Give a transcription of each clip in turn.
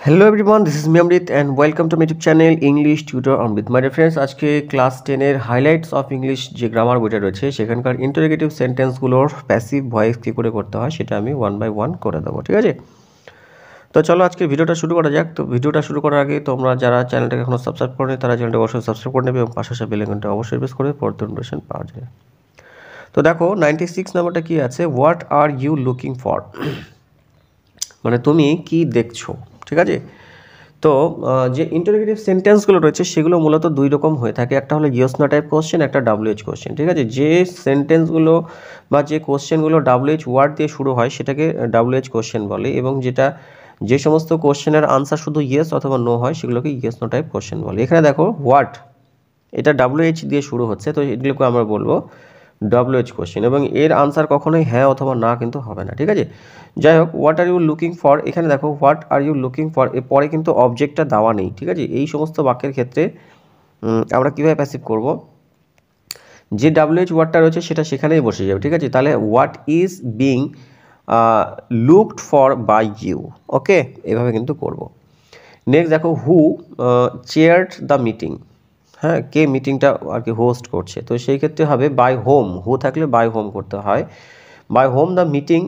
Hello everyone, this is me Amrit and welcome to my YouTube channel English Tutor on with my dear friends। আজকে class 10 এর highlights of English যে grammar বইটা রয়েছে সেখানকার interrogative সেন্টেন্সগুলোর passive voice কী করে করতে হয় সেটা আমি ওয়ান বাই ওয়ান করে দেবো, ঠিক আছে? তো চলো আজকে ভিডিওটা শুরু করা যাক। তো ভিডিওটা শুরু করার আগে তোমরা যারা চ্যানেলটাকে এখনো সাবস্ক্রাইব করেনি তারা চ্যানেলটা অবশ্যই সাবস্ক্রাইব করে নেবে এবং পাশাপাশি বেল আইকনটা অবশ্যই প্রেস করে পরবর্তী নোটিফিকেশন পাওয়া যায়। তো দেখো 96 নাম্বারটা কি আছে, what are you looking for, মানে তুমি কি দেখছো, ঠিক আছে? তো যে ইন্টারোগেটিভ সেন্টেন্সগুলো রয়েছে সেগুলো মূলত দুই রকম হয়ে থাকে, একটা হলো ইয়েস নো টাইপ কোশ্চেন, একটা WH কোশ্চেন, ঠিক আছে? যে সেন্টেন্সগুলো বা যে কোশ্চেনগুলো WH ওয়ার্ড দিয়ে শুরু হয় সেটাকে WH কোশ্চেন বলে, এবং যে সমস্ত কোশ্চেনের আনসার শুধু ইয়েস অথবা নো হয় সেগুলোকে ইয়েস নো টাইপ কোশ্চেন বলে। এখানে দেখো হোয়াট, এটা WH দিয়ে শুরু হচ্ছে, তো এগুলোকে আমরা বলবো WH কোশ্চেন, এবং এর আনসার কখনোই হ্যাঁ অথবা না কিন্তু হবে না, ঠিক আছে? যাই হোক, what are you looking for, এখানে দেখো what are you looking for এর পরে কিন্তু অবজেক্টটা দেওয়া নেই, ঠিক আছে? এই সমস্ত বাক্যের ক্ষেত্রে আমরা কীভাবে প্যাসিভ করব, যে WH ওয়ার্ডটা রয়েছে সেটা সেখানেই বসে যাবে, ঠিক আছে? তাহলে what is being looked for by you, okay, এভাবে কিন্তু করব। নেক্সট দেখো হু চেয়ারড দ্য মিটিং, হ্যাঁ, কে মিটিংটা আর কি হোস্ট করছে, তো সেই ক্ষেত্রে হবে বাই হোম, হু থাকলে বাই হোম করতে হয়। By whom the meeting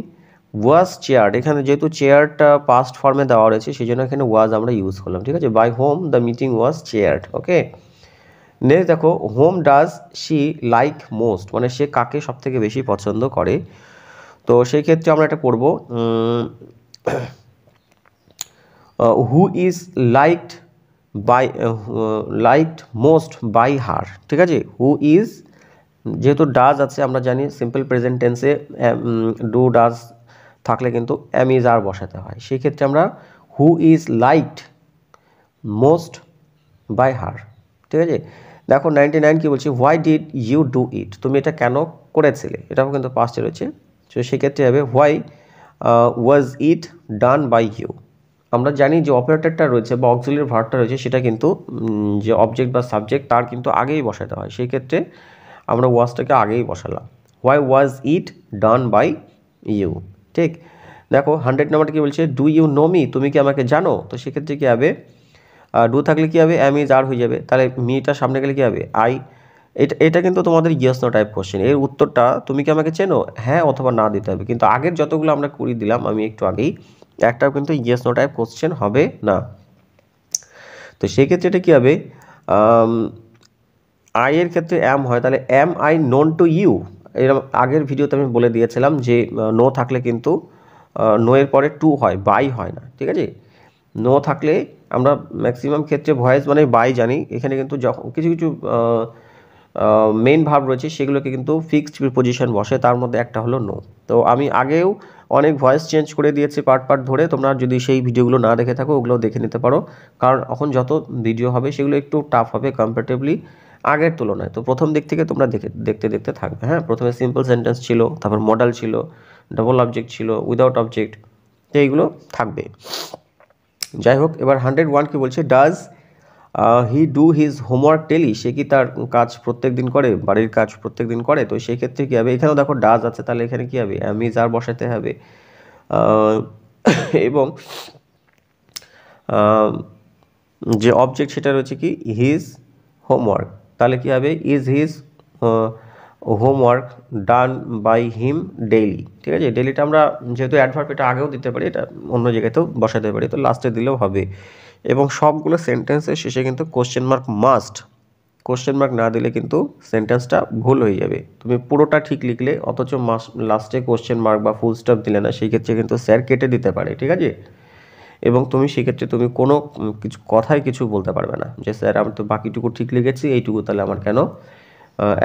was chaired, এখানে যেহেতু চেয়ারটা পাস্ট ফর্মে দেওয়া রয়েছে সেই জন্য এখানে ওয়াজ আমরা ইউজ করলাম, ঠিক আছে? By whom the meeting was chaired, okay. Next দেখো whom does she like most, মানে সে কাকে সব থেকে বেশি পছন্দ করে, তো সেই ক্ষেত্রে আমরা এটা করবো who is liked by liked most by her, ঠিক আছে? হু ইজ, যেহেতু ডাজ আছে আমরা জানি সিম্পল প্রেজেন্ট টেন্সে ডু ডাজ থাকলে কিন্তু এম ইজ আর বসাতে হয়, সেই ক্ষেত্রে আমরা who is liked most by her, ঠিক আছে? দেখো 99 কি বলছি, why did you do it, তুমি এটা কেন করেছিলে, এটাও কিন্তু পাস্টে রয়েছে, তো সেক্ষেত্রে হবে why was it done by you. আমরা জানি যে অপারেটরটা রয়েছে বা অক্সিলিয়ারি ভার্বটা রয়েছে সেটা কিন্তু যে অবজেক্ট বা সাবজেক্ট তার কিন্তু আগেই বসাতে হয়, সেই ক্ষেত্রে আমরা ওয়াজটাকে আগেই বসালাম, why was it done by you, ঠিক? দেখো 100 নাম্বারটা কী বলছে, ডু ইউ নো মি, তুমি কি আমাকে জানো, তো সেক্ষেত্রে কী হবে, ডু থাকলে কী হবে, এম ইজ আর হয়ে যাবে, তাহলে মিটা সামনে গেলে কী হবে, আই। এটা কিন্তু তোমাদের ইয়েস নো টাইপ কোশ্চেন, এর উত্তরটা তুমি কি আমাকে চেনো, হ্যাঁ অথবা না দিতে হবে, কিন্তু আগের যতগুলো আমরা করে দিলাম আমি একটু আগেই, একটাও কিন্তু ইয়েস নো টাইপ কোশ্চেন হবে না। তো সেই ক্ষেত্রে এটা কী হবে, আই এর ক্ষেত্রে অ্যাম হয়, তাহলে am I known to you, এরকম আগের ভিডিওতে আমি বলে দিয়েছিলাম যে নো থাকলে কিন্তু নো এর পরে টু হয়, বাই হয় না, ঠিক আছে? নো থাকলে আমরা ম্যাক্সিমাম ক্ষেত্রে ভয়েস মানে বাই জানি, এখানে কিন্তু যখন কিছু কিছু মেইন ভার্ব রয়েছে সেগুলোকে কিন্তু ফিক্সড প্রিপোজিশন বসে, তার মধ্যে একটা হলো নো। তো আমি আগেও অনেক ভয়েস চেঞ্জ করে দিয়েছি পার্ট পার্ট ধরে, তোমরা যদি সেই ভিডিওগুলো না দেখে থাকো ওগুলো দেখে নিতে পারো, কারণ এখন যত ভিডিও হবে সেগুলো একটু টাফ হবে কম্পারেটিভলি আগের তুলনায়। তো প্রথম দিক থেকে তোমরা দেখতে থাকবে, হ্যাঁ। প্রথমে সিম্পল সেন্টেন্স ছিল, তারপর মডেল ছিল, ডাবল অবজেক্ট ছিল, উইদাউট অবজেক্ট, তো এইগুলো থাকবে। যাই হোক, এবার 101 কি বলছে, does he do his homework daily, সে কি তার কাজ প্রত্যেক দিন করে, বাড়ির কাজ প্রত্যেক দিন করে, তো সেই ক্ষেত্রে কী হবে, এখানেও দেখো ডাজ আছে, তাহলে এখানে কী হবে, অ্যাম ইজ আর বসাতে হবে, এবং যে অবজেক্ট সেটা রয়েছে কি হিজ হোমওয়ার্ক, তাহলে কী হবে, is his homework done by him daily, ঠিক আছে? ডেইলিটা আমরা যেহেতু অ্যাডভার্ব এটা আগেও দিতে পারি, এটা অন্য জায়গাতেও বসাতে পারি, তো লাস্টে দিলেও হবে। এবং সবগুলো সেন্টেন্সের শেষে কিন্তু question mark must, question mark না দিলে কিন্তু সেন্টেন্সটা ভুল হয়ে যাবে। তুমি পুরোটা ঠিক লিখলে অথচ লাস্টে কোশ্চেন মার্ক বা ফুল স্টপ দিলে না, সেই ক্ষেত্রে কিন্তু স্যার কেটে দিতে পারে, ঠিক আছে? এবং তুমি সেক্ষেত্রে তুমি কোনো কিছু বলতে পারবে না যে স্যার আমি তো বাকিটুকু ঠিক লিখেছি, এইটুকু তাহলে আমার কেন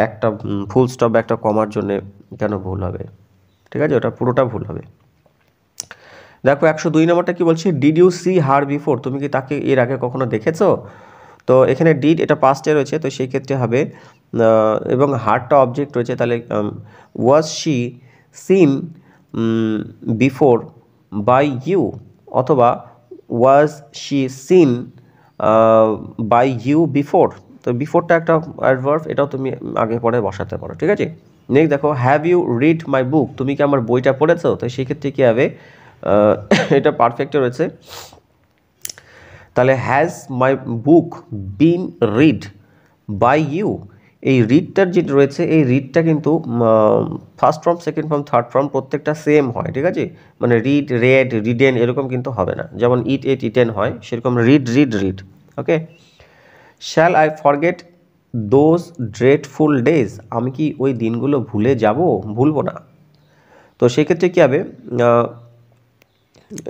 একটা ফুল স্টপ একটা কমার জন্যে কেন ভুল হবে, ঠিক আছে? ওটা পুরোটা ভুল হবে। দেখো 102 নম্বরটা কি বলছে, did you see her before, তুমি কি তাকে এর আগে কখনো দেখেছো, তো এখানে ডিড এটা পাস্টে রয়েছে, তো সেই ক্ষেত্রে হবে, এবং হারটা অবজেক্ট রয়েছে, তাহলে was she seen before by you, অথবা was she seen by you before, তো বিফোরটা একটা অ্যাডভার্ব, এটাও তুমি আগে পরে বসাতে পারো, ঠিক আছে? নেক্সট দেখো, হ্যাভ ইউ রিড মাই বুক, তুমি কি আমার বইটা পড়েছো, তো সেক্ষেত্রে কী হবে, এটা পারফেক্টে রয়েছে, তাহলে has my book been read by you, এই রিডটার যেটা রয়েছে এই রিডটা কিন্তু first form, second form, third form প্রত্যেকটা সেম হয়, ঠিক আছে? মানে রিড, রেড, রিডেন এরকম কিন্তু হবে না। যেমন ইট, এট, ইটেন হয়, সেরকম read, read, read. Okay, shall I forget those dreadful days, আমি কি ওই দিনগুলো ভুলে যাব? ভুলবো না। তো সেক্ষেত্রে কী হবে,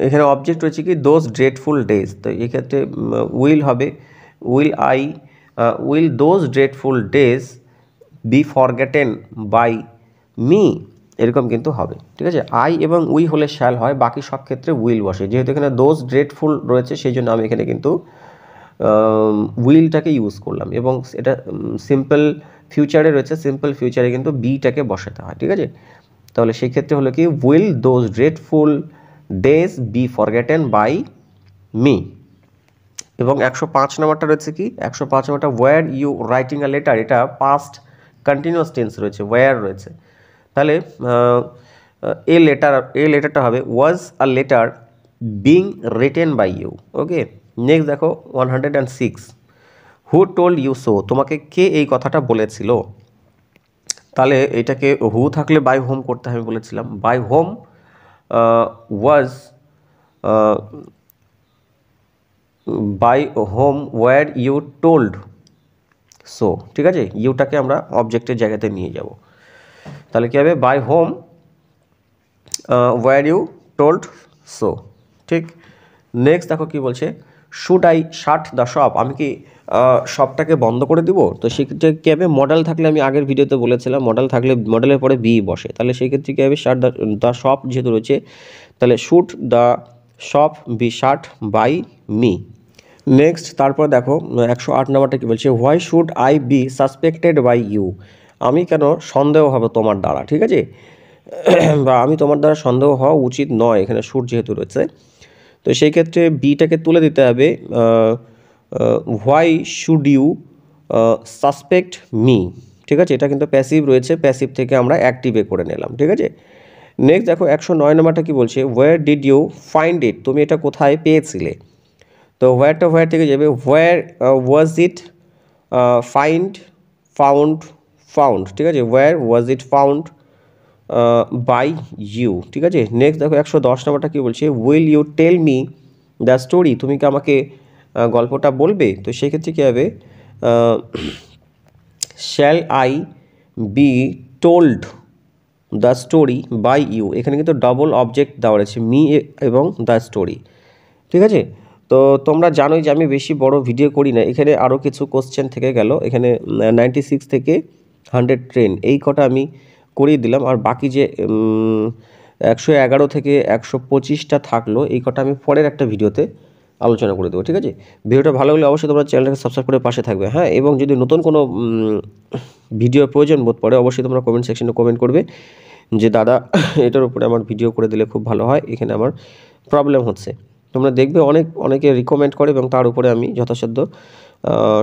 এখানে অবজেক্ট রয়েছে কি দোজ ড্রেডফুল ডেজ, তো এক্ষেত্রে উইল হবে, will those dreadful days be forgotten by me, এরকম কিন্তু হবে, ঠিক আছে? আই এবং উই হলে শ্যাল হয়, বাকি সব ক্ষেত্রে উইল বসে। যেহেতু এখানে দোজ ড্রেডফুল রয়েছে সেই জন্য আমি এখানে কিন্তু উইলটাকে ইউজ করলাম, এবং এটা সিম্পল ফিউচারে রয়েছে, সিম্পল ফিউচারে কিন্তু বিটাকে বসাতে হয়, ঠিক আছে? তাহলে সেই ক্ষেত্রে হলো কি will those dreadful days be forgotten by me. এবং 105 নম্বরটা রয়েছে কি, 105 নম্বরটা were you writing a letter, এটা পাস্ট কন্টিনিউয়াস টেন্স রয়েছে, ওয়্যার রয়েছে। তাহলে এ লেটারটা হবে was a letter being written by you. Okay, next দেখো 106, হু টোল্ড ইউ সো, তোমাকে কে এই কথাটা বলেছিল? তাহলে এটাকে হু থাকলে বাই হোম করতে আমি বলেছিলাম, by whom was by whom were you told so, ঠিক আছে? ইউটাকে আমরা অবজেক্টের জায়গাতে নিয়ে যাব। তাহলে কী হবে, by whom were you told so, ঠিক। নেক্সট দেখো কি বলছে, should I shut the shop, আমি কি শপটাকে বন্ধ করে দিব? তো সেক্ষেত্রে কী হবে, মডেল থাকলে আমি আগের ভিডিওতে বলেছিলাম মডেল থাকলে মডেলের পরে বি বসে, তাহলে সেই ক্ষেত্রে কী হবে, শাট দ্য শপ যেহেতু রয়েছে, তাহলে should the shop be shut by me. Next তারপর দেখো 108 নম্বরটা কী বলছে, why should I be suspected by you, আমি কেন সন্দেহ হবে তোমার দ্বারা, ঠিক আছে? বা আমি তোমার দ্বারা সন্দেহ হওয়া উচিত নয়, এখানে শুড যেহেতু রয়েছে। তো সেই ক্ষেত্রে বিটাকে তুলে দিতে হবে, why should you suspect me, ঠিক আছে? এটা কিন্তু প্যাসিভ রয়েছে, প্যাসিভ থেকে আমরা অ্যাক্টিভে করে নিলাম, ঠিক আছে? নেক্সট দেখো 109 নম্বরটা কী বলছে, where did you find it, তুমি এটা কোথায় পেয়েছিলে? তো হোয়ার থেকে যাবে হোয়ার ওয়াজ ইট ফাউন্ড, ঠিক আছে? Where was it found by you, ঠিক আছে? নেক্সট দেখো 110 নম্বরটা কী বলছে, will you tell me the story, তুমি কি আমাকে গল্পটা বলবে? তো সেক্ষেত্রে কী হবে, shall I be told the story by you, এখানে কিন্তু ডবল অবজেক্ট দেওয়া রয়েছে, মি এবং দ্য স্টোরি, ঠিক আছে? তো তোমরা জানোই যে আমি বেশি বড় ভিডিও করি না, এখানে আরও কিছু কোশ্চেন থেকে গেল, এখানে 96 থেকে 110 এই কটা আমি করিয়ে দিলাম, আর বাকি যে 111 থেকে 125টা থাকলো এই কটা আমি পরের একটা ভিডিওতে আলোচনা করে দেবো, ঠিক আছে? ভিডিওটা ভালো লাগলে অবশ্যই তোমরা চ্যানেলটাকে সাবস্ক্রাইব করে পাশে থাকবে, হ্যাঁ। এবং যদি নতুন কোনো ভিডিওর প্রয়োজন বোধ পড়ে অবশ্যই তোমরা কমেন্ট সেকশনে কমেন্ট করবে যে দাদা এটার উপরে আমার ভিডিও করে দিলে খুব ভালো হয়, এখানে আমার প্রবলেম হচ্ছে। তোমরা দেখবে অনেকে রিকমেন্ড করে এবং তার উপরে আমি যথাসাধ্য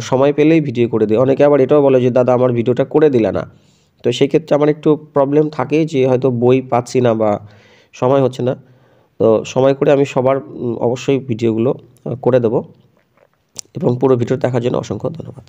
সময় পেলেই ভিডিও করে দিই। অনেকে আবার এটাও বলে যে দাদা আমার ভিডিওটা করে দিলে না। তো সেই ক্ষেত্রে আমার একটু প্রবলেম থাকে যে হয়তো বই পাচ্ছি না বা সময় হচ্ছে না। তো সময় করে আমি সবার অবশ্যই ভিডিওগুলো করে দেবো, এবং পুরো ভিডিও দেখার জন্য অসংখ্য ধন্যবাদ।